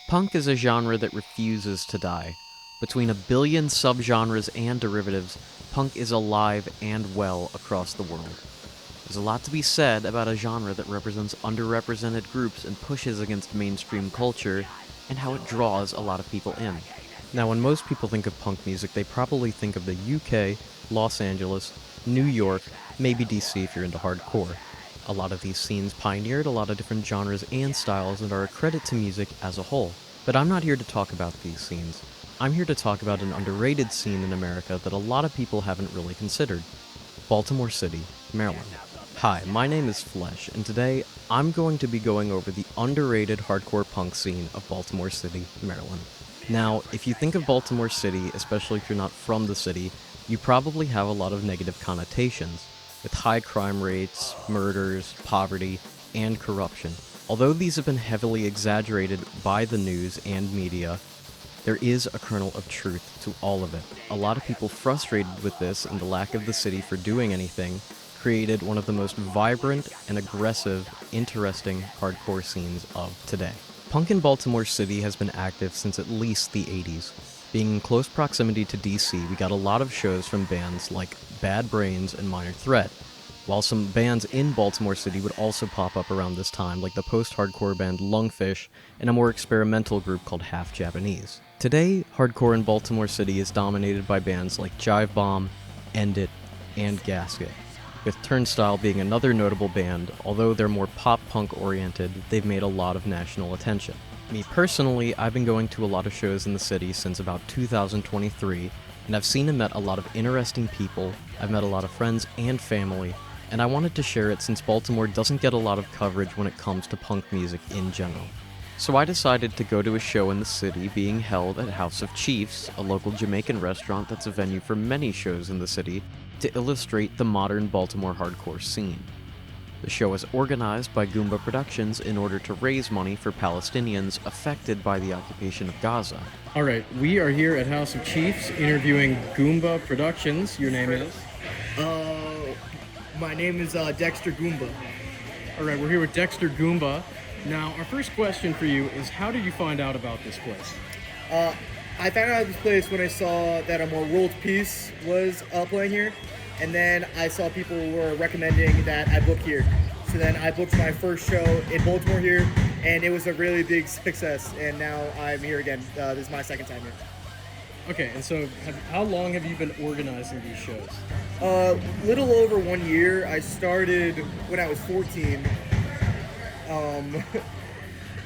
Punk is a genre that refuses to die. Between a billion subgenres and derivatives, punk is alive and well across the world. There's a lot to be said about a genre that represents underrepresented groups and pushes against mainstream culture, and how it draws a lot of people in. Now, when most people think of punk music, they probably think of the UK, Los Angeles, New York, maybe DC if you're into hardcore. A lot of these scenes pioneered a lot of different genres and styles and are a credit to music as a whole. But I'm not here to talk about these scenes. I'm here to talk about an underrated scene in America that a lot of people haven't really considered. Baltimore City, Maryland. Hi, my name is Flesh, and today I'm going to be going over the underrated hardcore punk scene of Baltimore City, Maryland. Now, if you think of Baltimore City, especially if you're not from the city, you probably have a lot of negative connotations, with high crime rates, murders, poverty, and corruption. Although these have been heavily exaggerated by the news and media, there is a kernel of truth to all of it. A lot of people frustrated with this and the lack of the city for doing anything created one of the most vibrant and aggressive, interesting hardcore scenes of today. Punk in Baltimore City has been active since at least the 80s. Being in close proximity to DC, we got a lot of shows from bands like Bad Brains and Minor Threat, while some bands in Baltimore City would also pop up around this time, like the post-hardcore band Lungfish and a more experimental group called Half Japanese. Today, hardcore in Baltimore City is dominated by bands like Jive Bomb, End It, and Gasket, with Turnstile being another notable band. Although they're more pop-punk oriented, they've made a lot of national attention. Me personally, I've been going to a lot of shows in the city since about 2023, and I've seen and met a lot of interesting people. I've met a lot of friends and family, and I wanted to share it since Baltimore doesn't get a lot of coverage when it comes to punk music in general. So I decided to go to a show in the city being held at House of Chiefs, a local Jamaican restaurant that's a venue for many shows in the city, to illustrate the modern Baltimore hardcore scene. The show is organized by Goomba Productions in order to raise money for Palestinians affected by the occupation of Gaza. Alright, we are here at House of Chiefs interviewing Goomba Productions. Your name is? My name is Dexter Goomba. Alright, we're here with Dexter Goomba. Now, our first question for you is, how did you find out about this place? I found out this place when I saw that a more World Peace was playing here, and then I saw people were recommending that I book here. So then I booked my first show in Baltimore here, and it was a really big success, and now I'm here again. This is my second time here. Okay, and so how long have you been organizing these shows? Little over 1 year. I started when I was 14,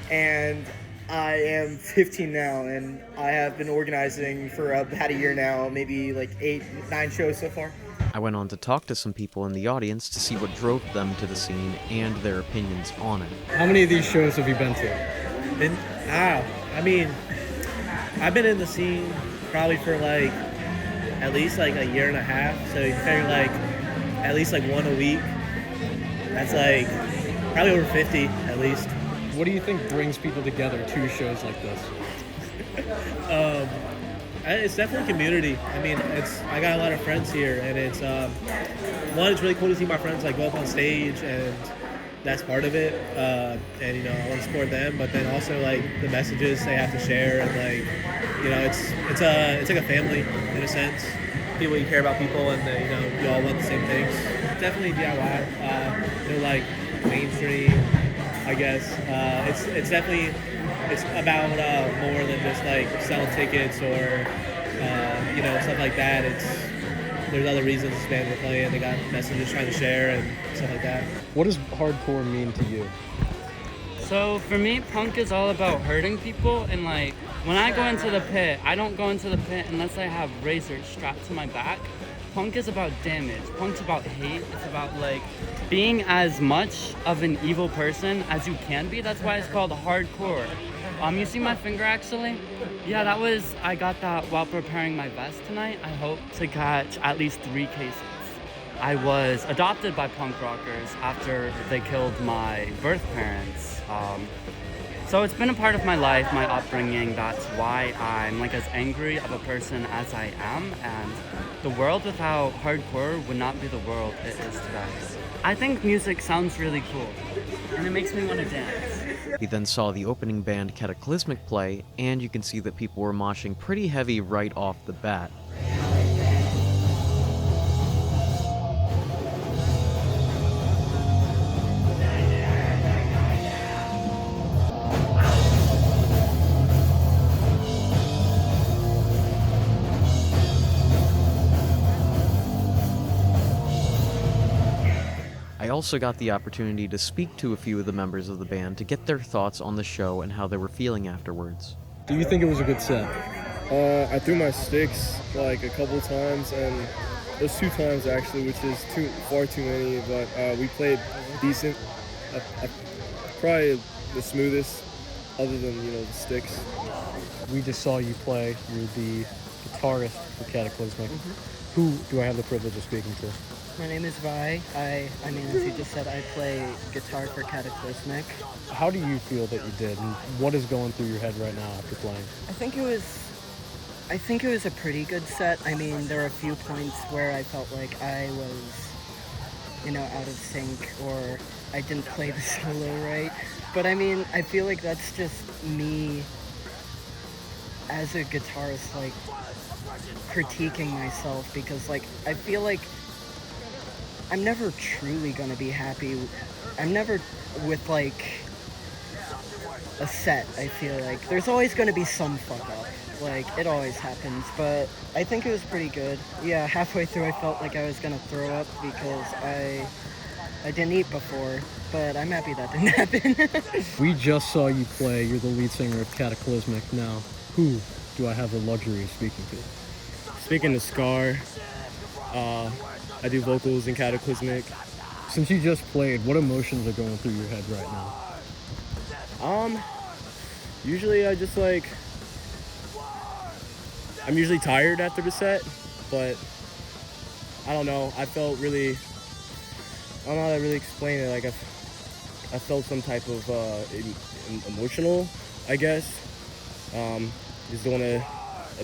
and I am 15 now, and I have been organizing for about a year now, maybe like 8-9 shows so far. I went on to talk to some people in the audience to see what drove them to the scene and their opinions on it. How many of these shows have you been to? I've been in the scene probably for like at least like a year and a half. So you figure like at least like one a week. That's like probably over 50 at least. What do you think brings people together to shows like this? It's definitely community. I mean, I got a lot of friends here, and it's really cool to see my friends like go up on stage, and that's part of it. And you know, I want to support them, but then also like the messages they have to share, and like, you know, it's like a family in a sense. People, you care about people, and you know, you all want the same things. Definitely DIY. You know, like mainstream, I guess. It's definitely. It's about more than just like selling tickets or you know, stuff like that. There's other reasons this band are playing. They got messages trying to share and stuff like that. What does hardcore mean to you? So for me, punk is all about hurting people, and like when I go into the pit, I don't go into the pit unless I have razors strapped to my back. Punk is about damage. Punk's about hate. It's about like being as much of an evil person as you can be. That's why it's called hardcore. You see my finger actually? Yeah, I got that while preparing my vest tonight. I hope to catch at least 3 cases. I was adopted by punk rockers after they killed my birth parents. So it's been a part of my life, my upbringing. That's why I'm like as angry of a person as I am. And the world without hardcore would not be the world it is today. I think music sounds really cool, and it makes me want to dance. He then saw the opening band Cataclysmic play, and you can see that people were moshing pretty heavy right off the bat. I also got the opportunity to speak to a few of the members of the band to get their thoughts on the show and how they were feeling afterwards. Do you think it was a good set? I threw my sticks like a couple times, and those 2 times actually, which is far too many. But we played decent. Probably the smoothest, other than the sticks. We just saw you play. You're the guitarist for Cataclysmic. Who do I have the privilege of speaking to? My name is Vi. I mean, as you just said, I play guitar for Cataclysmic. How do you feel that you did, and what is going through your head right now after playing? I think it was a pretty good set. I mean, there were a few points where I felt like I was, out of sync, or I didn't play the solo right. But I mean, I feel like that's just me as a guitarist, like, critiquing myself, because, like, I feel like I'm never truly gonna be happy. I'm never with, like, a set, I feel like. There's always gonna be some fuck up. Like, it always happens, but I think it was pretty good. Yeah, halfway through I felt like I was gonna throw up because I didn't eat before, but I'm happy that didn't happen. We just saw you play. You're the lead singer of Cataclysmic. Now, who do I have the luxury of speaking to? Speaking of Scar, I do vocals in Cataclysmic. Since you just played, what emotions are going through your head right now? Usually I just I'm usually tired after the set, but I don't know. I felt really, I don't know how to really explain it. Like I felt some type of emotional, I guess. Just doing a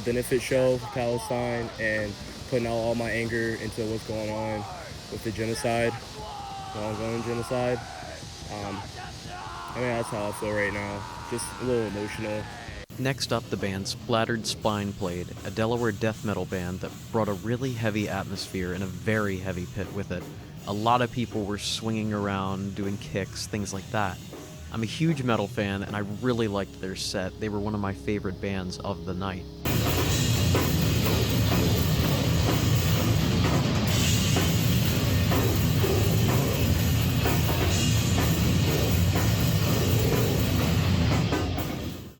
benefit show for Palestine and putting out all my anger into what's going on with the genocide, the ongoing genocide. I mean, that's how I feel right now. Just a little emotional. Next up, the band Splattered Spine played, a Delaware death metal band that brought a really heavy atmosphere and a very heavy pit with it. A lot of people were swinging around, doing kicks, things like that. I'm a huge metal fan, and I really liked their set. They were one of my favorite bands of the night.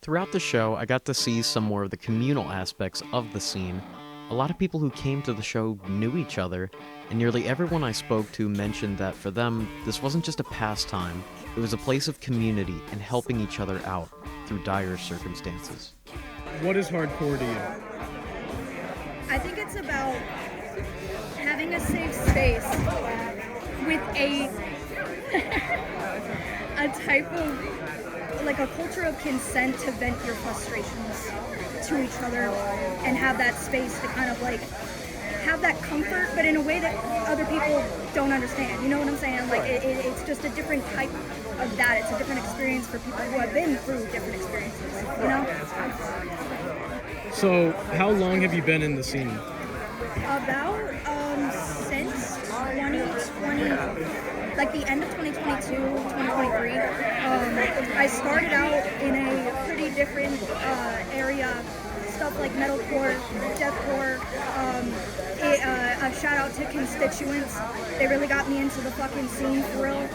Throughout the show, I got to see some more of the communal aspects of the scene. A lot of people who came to the show knew each other, and nearly everyone I spoke to mentioned that for them, this wasn't just a pastime, it was a place of community and helping each other out through dire circumstances. What is hardcore to you? I think it's about having a safe space with a type of, like, a culture of consent to vent your frustrations to each other and have that space to kind of, like, have that comfort, but in a way that other people don't understand. You know what I'm saying? Like, it's just a different type of that. It's a different experience for people who have been through different experiences, you know? So, how long have you been in the scene? About since 2020, like the end of 2022, 2023. I started out in a pretty different area, stuff like metalcore, deathcore. A shout out to Constituents. They really got me into the fucking scene for real.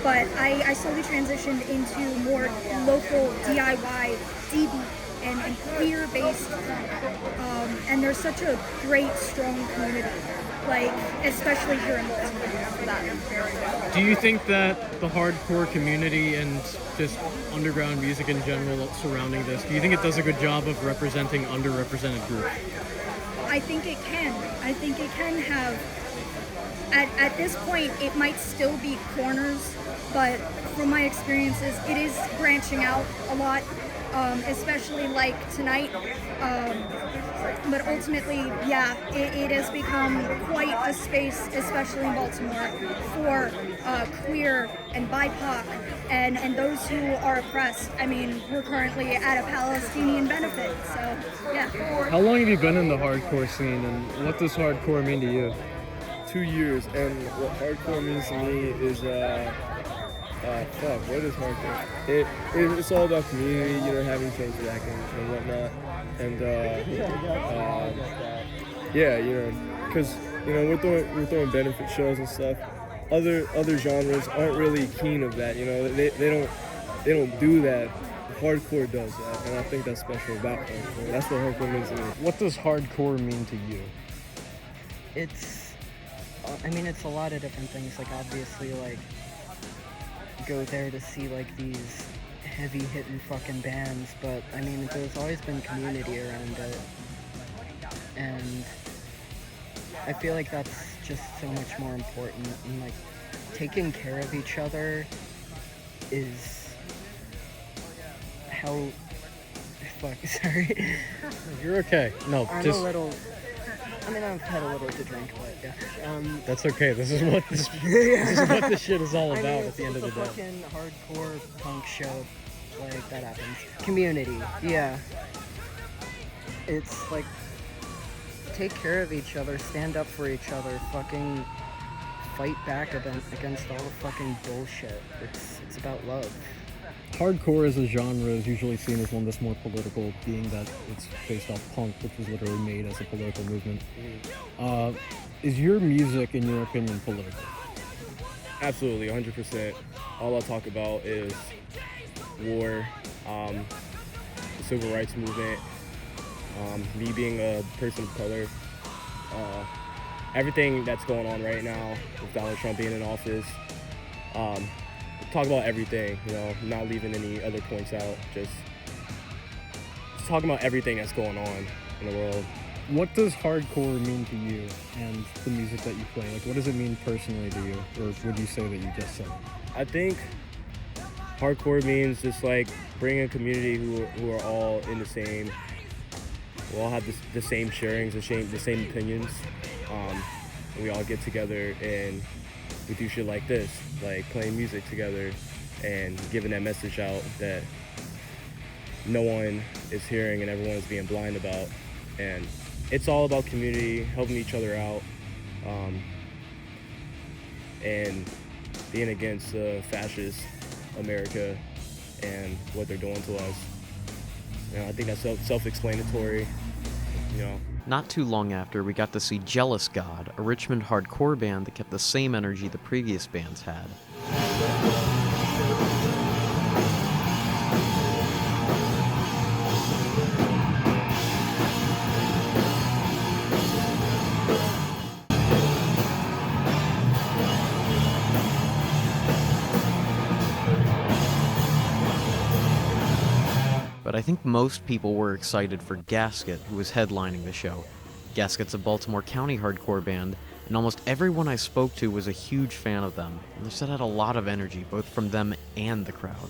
But I slowly transitioned into more local DIY, DB, and queer-based, and there's such a great, strong community, like, especially here in Baltimore for that. Do you think that the hardcore community and just underground music in general surrounding this, do you think it does a good job of representing underrepresented groups? I think it can. I think it can have, at this point, it might still be corners but from my experiences, it is branching out a lot, especially like tonight. But ultimately, yeah, it has become quite a space, especially in Baltimore, for queer and BIPOC and those who are oppressed. I mean, we're currently at a Palestinian benefit, so yeah. How long have you been in the hardcore scene, and what does hardcore mean to you? 2 years, and what hardcore means to me is what is hardcore? It's all about community, having change back and whatnot, and because we're throwing benefit shows and stuff. Other genres aren't really keen of that, they don't do that. Hardcore does that, and I think that's special about hardcore. That's what hardcore means to me. What does hardcore mean to you? It's a lot of different things. Like, obviously, like, go there to see, like, these heavy hitting fucking bands, but I mean, there's always been community around it, and I feel like that's just so much more important, and like, taking care of each other is how sorry. You're okay. No, I've had a little to drink, but yeah. That's okay. This is what this this shit is all about at the end of the It's day. a fucking hardcore punk show. Like, that happens. Community, yeah. It's like, take care of each other, stand up for each other, fucking fight back against all the fucking bullshit. It's about love. Hardcore as a genre is usually seen as one that's more political, being that it's based off punk, which was literally made as a political movement. Is your music, in your opinion, political? Absolutely, 100%. All I talk about is war, the civil rights movement, me being a person of color, everything that's going on right now with Donald Trump being in office. Talk about everything, not leaving any other points out, just talking about everything that's going on in the world. What does hardcore mean to you and the music that you play? Like, what does it mean personally to you, or would you say that you just said? I think hardcore means just like bringing a community who are all in the same, we all have the same sharings, the same opinions. And we all get together and we do shit like this, like playing music together and giving that message out that no one is hearing and everyone is being blind about. And it's all about community, helping each other out, and being against fascist America and what they're doing to us. I think that's self-explanatory, Not too long after, we got to see Jealous God, a Richmond hardcore band that kept the same energy the previous bands had. But I think most people were excited for Gasket, who was headlining the show. Gasket's a Baltimore County hardcore band, and almost everyone I spoke to was a huge fan of them, and they said it had a lot of energy, both from them and the crowd.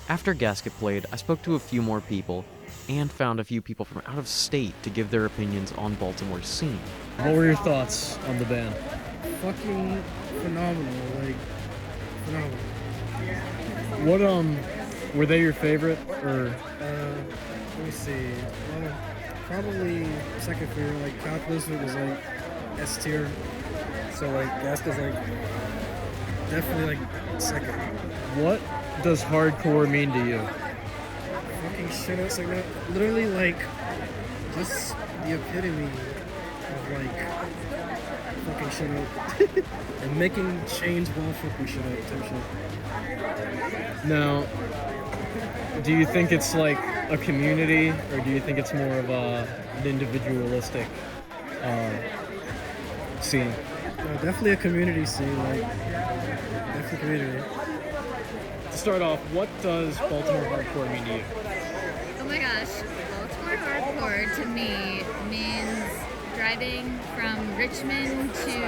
After Gasket played, I spoke to a few more people, and found a few people from out of state to give their opinions on Baltimore's scene. What were your thoughts on the band? Fucking phenomenal, like phenomenal. What were they your favorite, or? Let me see. Probably second favorite. Like Calculus was like S tier, so like Gaska's like definitely like second. What does hardcore mean to you? Fucking shit, it's like that. Literally like just the epitome of like fucking shit up. And making change while fucking shit up type shit. Now, do you think it's like a community, or do you think it's more of an individualistic scene? No, definitely a community scene, like definitely community. To start off, what does Baltimore hardcore mean to you? Oh my gosh, Baltimore hardcore to me means driving from Richmond to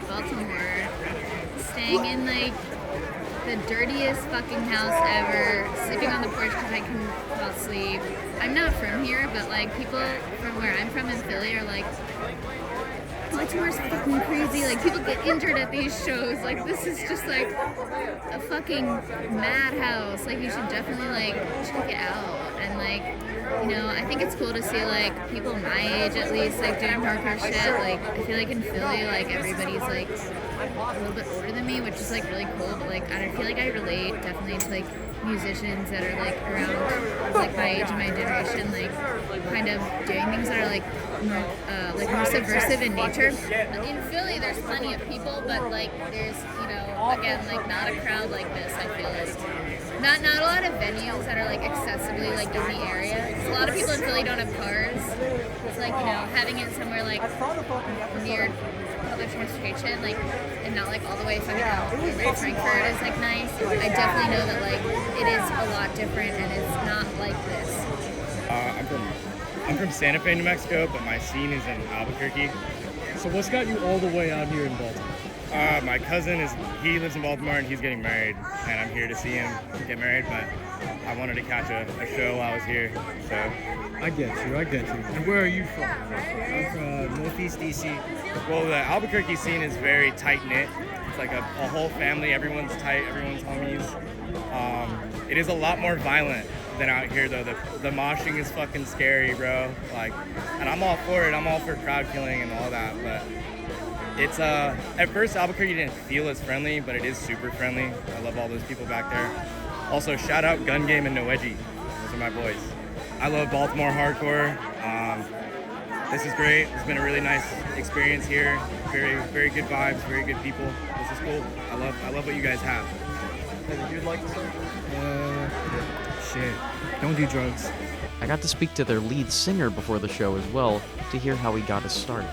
Baltimore, staying in like the dirtiest fucking house ever, sleeping on the porch because I can fall asleep. I'm not from here, but like people from where I'm from in Philly are like, Baltimore's fucking crazy. Like people get injured at these shows. Like this is just like a fucking madhouse. Like you should definitely like check it out. And like, you know, I think it's cool to see like people my age at least like doing hardcore shit. Like I feel like in Philly, like everybody's like a little bit older than me, which is like really cool. But like I feel like I relate definitely to like musicians that are like around like my age and my generation, like kind of doing things that are like more subversive in nature. In Philly, there's plenty of people, but like there's, you know, again, like not a crowd like this. I feel like not a lot of venues that are like accessibly like in the area. 'Cause a lot of people in Philly don't have cars. It's like, you know, having it somewhere like near public transportation, like, and not like all the way fucking out in Frankfurt is like nice. I definitely know that like it is a lot different and it's not like this. I'm from Santa Fe, New Mexico, but my scene is in Albuquerque. So what's got you all the way out here in Baltimore? My cousin he lives in Baltimore and he's getting married, and I'm here to see him get married, but I wanted to catch a show while I was here, so. I get you. And where are you from? I'm from Northeast DC. Well, the Albuquerque scene is very tight-knit. It's like a whole family, everyone's tight, everyone's homies. It is a lot more violent than out here, though. The moshing is fucking scary, bro. Like, and I'm all for it. I'm all for crowd killing and all that, but it's at first Albuquerque didn't feel as friendly, but it is super friendly. I love all those people back there. Also, shout out Gun Game and Noedgy. Those are my boys. I love Baltimore hardcore. This is great. It's been a really nice experience here. Very, very good vibes, very good people. This is cool. I love what you guys have. You'd like to say? Shit. Don't do drugs. I got to speak to their lead singer before the show as well to hear how he got his start.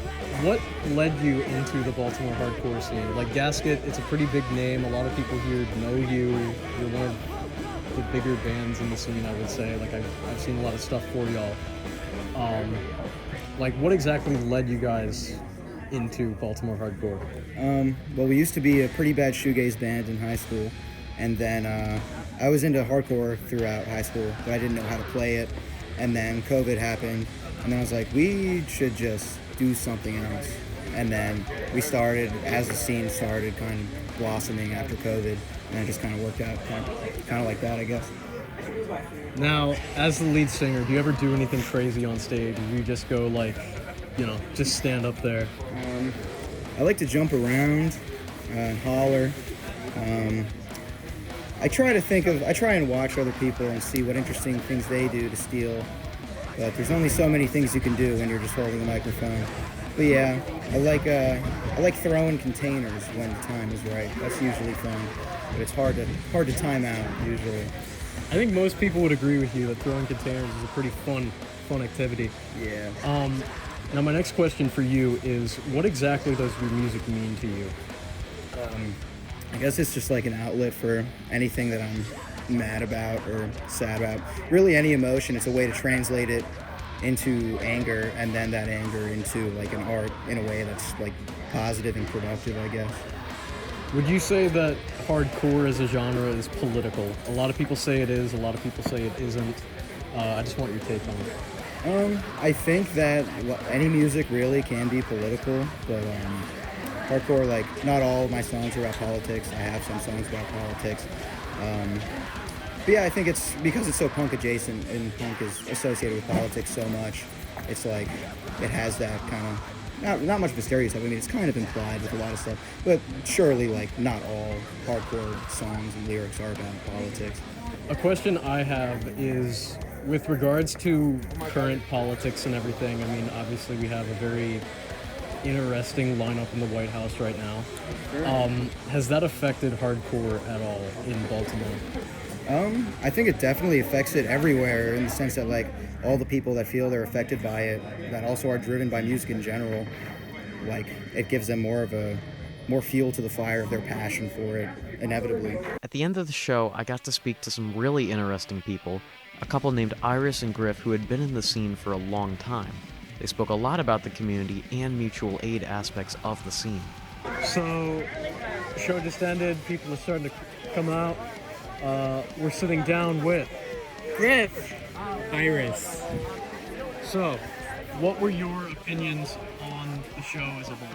What led you into the Baltimore hardcore scene? Like Gasket, it's a pretty big name. A lot of people here know you. You're one of the bigger bands in the scene, I would say. Like I've seen a lot of stuff for y'all. Like what exactly led you guys into Baltimore hardcore? Well, we used to be a pretty bad shoegaze band in high school, and then I was into hardcore throughout high school, but I didn't know how to play it. And then COVID happened, and then I was like, we should just do something else. And then we started, as the scene started kind of blossoming after COVID, and it just kind of worked out kind of like that, I guess. Now, as the lead singer, do you ever do anything crazy on stage? Do you just go like, you know, just stand up there? I like to jump around and holler. I try and watch other people and see what interesting things they do to steal. But there's only so many things you can do when you're just holding a microphone. But yeah, I like throwing containers when the time is right. That's usually fun. But it's hard to time out usually. I think most people would agree with you that throwing containers is a pretty fun activity. Yeah. Now my next question for you is, what exactly does your music mean to you? I guess it's just like an outlet for anything that I'm mad about or sad about. Really any emotion, it's a way to translate it into anger, and then that anger into like an art in a way that's like positive and productive, I guess. Would you say that hardcore as a genre is political? A lot of people say it is, a lot of people say it isn't. I just want your take on it. I think that any music really can be political, but hardcore, like, not all of my songs are about politics. I have some songs about politics. But yeah, I think it's because it's so punk adjacent and punk is associated with politics so much. It's like, it has that kind of, not much of a stereotype. I mean, it's kind of implied with a lot of stuff, but surely, like, not all hardcore songs and lyrics are about politics. A question I have is, with regards to current politics and everything, I mean, obviously we have a very interesting lineup in the White House right now. Has that affected hardcore at all in Baltimore? I think it definitely affects it everywhere in the sense that like all the people that feel they're affected by it, that also are driven by music in general, like it gives them more fuel to the fire of their passion for it, inevitably. At the end of the show, I got to speak to some really interesting people, a couple named Iris and Griff who had been in the scene for a long time. They spoke a lot about the community and mutual aid aspects of the scene. So, the show just ended, people are starting to come out. We're sitting down with Griff. Iris. So, what were your opinions on the show as a whole?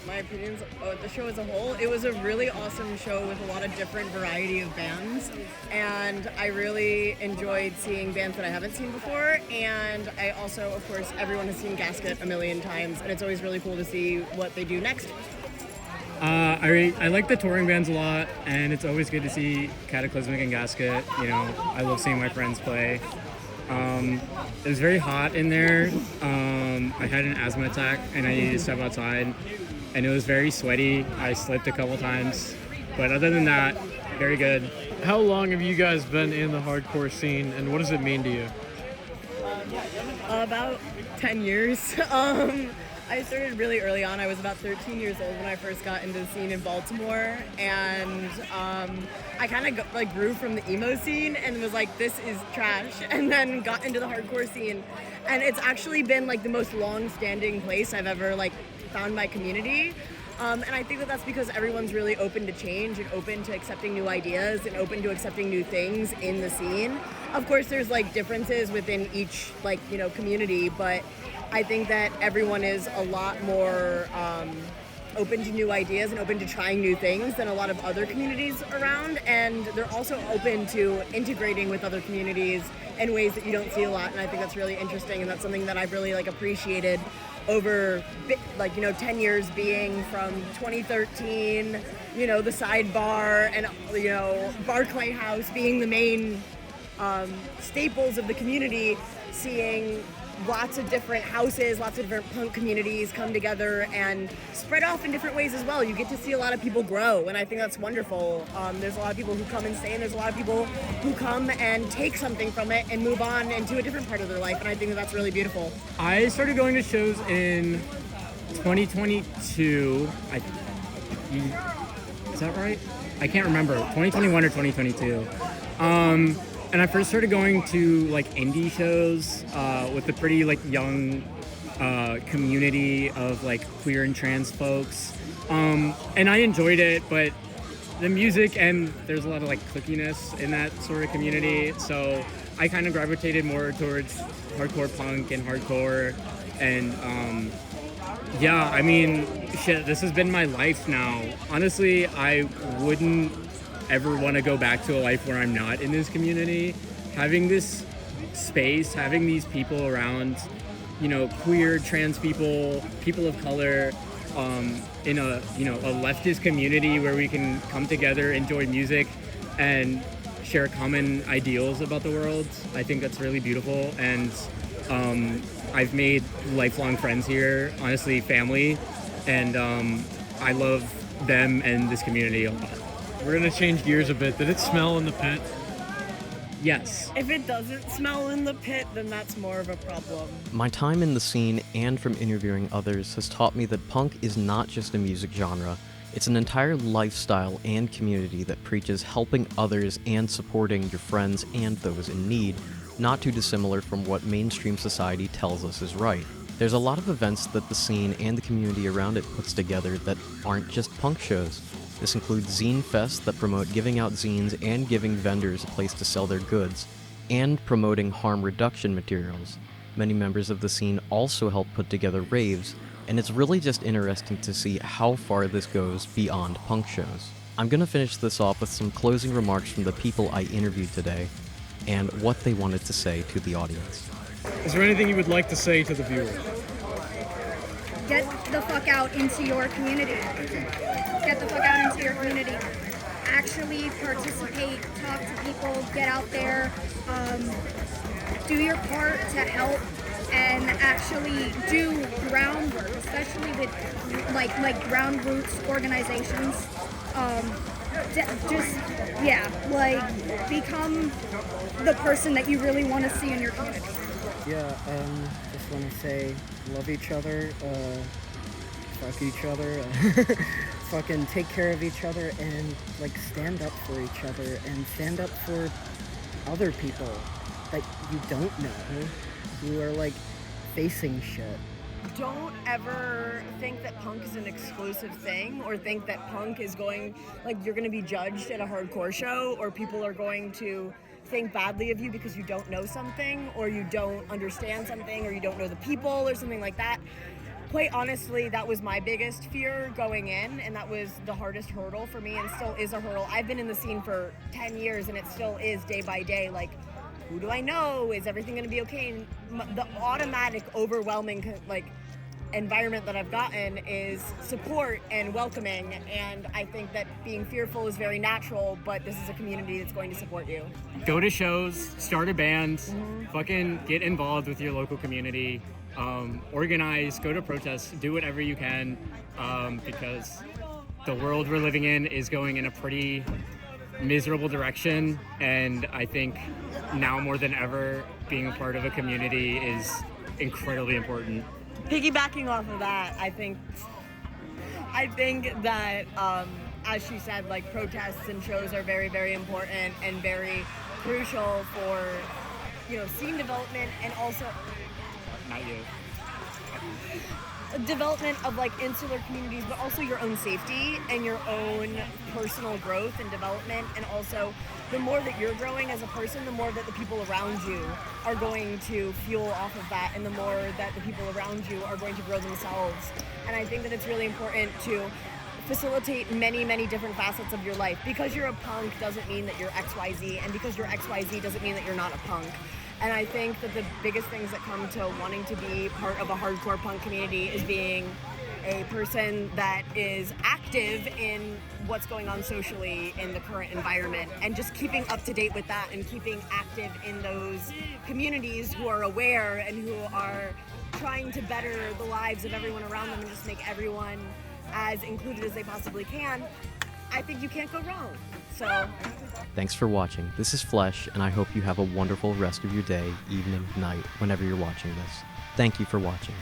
My opinions of the show as a whole, it was a really awesome show with a lot of different variety of bands, and I really enjoyed seeing bands that I haven't seen before, and I also, of course, everyone has seen Gasket a million times, and it's always really cool to see what they do next. I like the touring bands a lot, and it's always good to see Cataclysmic and Gasket. You know, I love seeing my friends play. It was very hot in there. I had an asthma attack, and I needed to step outside. And it was very sweaty. I slipped a couple times. But other than that, very good. How long have you guys been in the hardcore scene, and what does it mean to you? About 10 years. I started really early on. I was about 13 years old when I first got into the scene in Baltimore, and I kind of grew from the emo scene and was like, this is trash, and then got into the hardcore scene. And it's actually been like the most long-standing place I've ever found my community. And I think that that's because everyone's really open to change and open to accepting new ideas and open to accepting new things in the scene. Of course, there's differences within each community, but I think that everyone is a lot more open to new ideas and open to trying new things than a lot of other communities around. And they're also open to integrating with other communities in ways that you don't see a lot. And I think that's really interesting, and that's something that I've really appreciated over 10 years being from 2013, the Sidebar and Barclay House being the main staples of the community, seeing lots of different houses, lots of different punk communities come together and spread off in different ways as well. You get to see a lot of people grow, and I think that's wonderful. There's a lot of people who come and stay, and there's a lot of people who come and take something from it and move on into a different part of their life, and I think that that's really beautiful. I started going to shows in 2022. Is that right? I can't remember. 2021 or 2022. And I first started going to indie shows with a pretty young community of queer and trans folks, and I enjoyed it. But the music, and there's a lot of clickiness in that sort of community, so I kind of gravitated more towards hardcore punk and hardcore. And yeah, I mean, shit, this has been my life now. Honestly, I wouldn't ever want to go back to a life where I'm not in this community. Having this space, having these people around, queer, trans people, people of color, in a leftist community where we can come together, enjoy music, and share common ideals about the world. I think that's really beautiful, and I've made lifelong friends here, honestly, family, and I love them and this community a lot. We're gonna change gears a bit. Did it smell in the pit? Yes. If it doesn't smell in the pit, then that's more of a problem. My time in the scene and from interviewing others has taught me that punk is not just a music genre. It's an entire lifestyle and community that preaches helping others and supporting your friends and those in need, not too dissimilar from what mainstream society tells us is right. There's a lot of events that the scene and the community around it puts together that aren't just punk shows. This includes Zine Fests that promote giving out zines and giving vendors a place to sell their goods, and promoting harm reduction materials. Many members of the scene also help put together raves, and it's really just interesting to see how far this goes beyond punk shows. I'm gonna finish this off with some closing remarks from the people I interviewed today, and what they wanted to say to the audience. Is there anything you would like to say to the viewers? Get the fuck out into your community. Get the fuck out into your community. Actually participate, talk to people, get out there, do your part to help and actually do groundwork, especially with like ground roots organizations. Just like become the person that you really want to see in your community. Yeah, just want to say, love each other, fuck each other, fucking take care of each other, and like stand up for each other, and stand up for other people that you don't know, who are like facing shit. Don't ever think that punk is an exclusive thing, or think that punk is going, like, you're going to be judged at a hardcore show, or people are going to think badly of you because you don't know something, or you don't understand something, or you don't know the people, or something like that. Quite honestly, that was my biggest fear going in, and that was the hardest hurdle for me, and still is a hurdle. I've been in the scene for 10 years, and it still is day by day, like, who do I know? Is everything going to be okay? And the automatic, overwhelming, like, environment that I've gotten is support and welcoming, and I think that being fearful is very natural, but this is a community that's going to support you. Go to shows, start a band, fucking get involved with your local community, organize, go to protests, do whatever you can, because the world we're living in is going in a pretty miserable direction, and I think now more than ever, being a part of a community is incredibly important. Piggybacking off of that, I think that, as she said, like, protests and shows are very, very important and very crucial for, scene development, and also Not you. development of like insular communities, but also your own safety and your own personal growth and development. And also, the more that you're growing as a person, the more that the people around you are going to fuel off of that, and the more that the people around you are going to grow themselves. And I think that it's really important to facilitate many, many different facets of your life. Because you're a punk doesn't mean that you're XYZ, and because you're XYZ doesn't mean that you're not a punk. And I think that the biggest things that come to wanting to be part of a hardcore punk community is being a person that is active in what's going on socially in the current environment, and just keeping up to date with that, and keeping active in those communities who are aware and who are trying to better the lives of everyone around them and just make everyone as included as they possibly can. I think you can't go wrong. So Thanks for watching. This is Flesh, and I hope you have a wonderful rest of your day, evening, night, whenever you're watching this. Thank you for watching.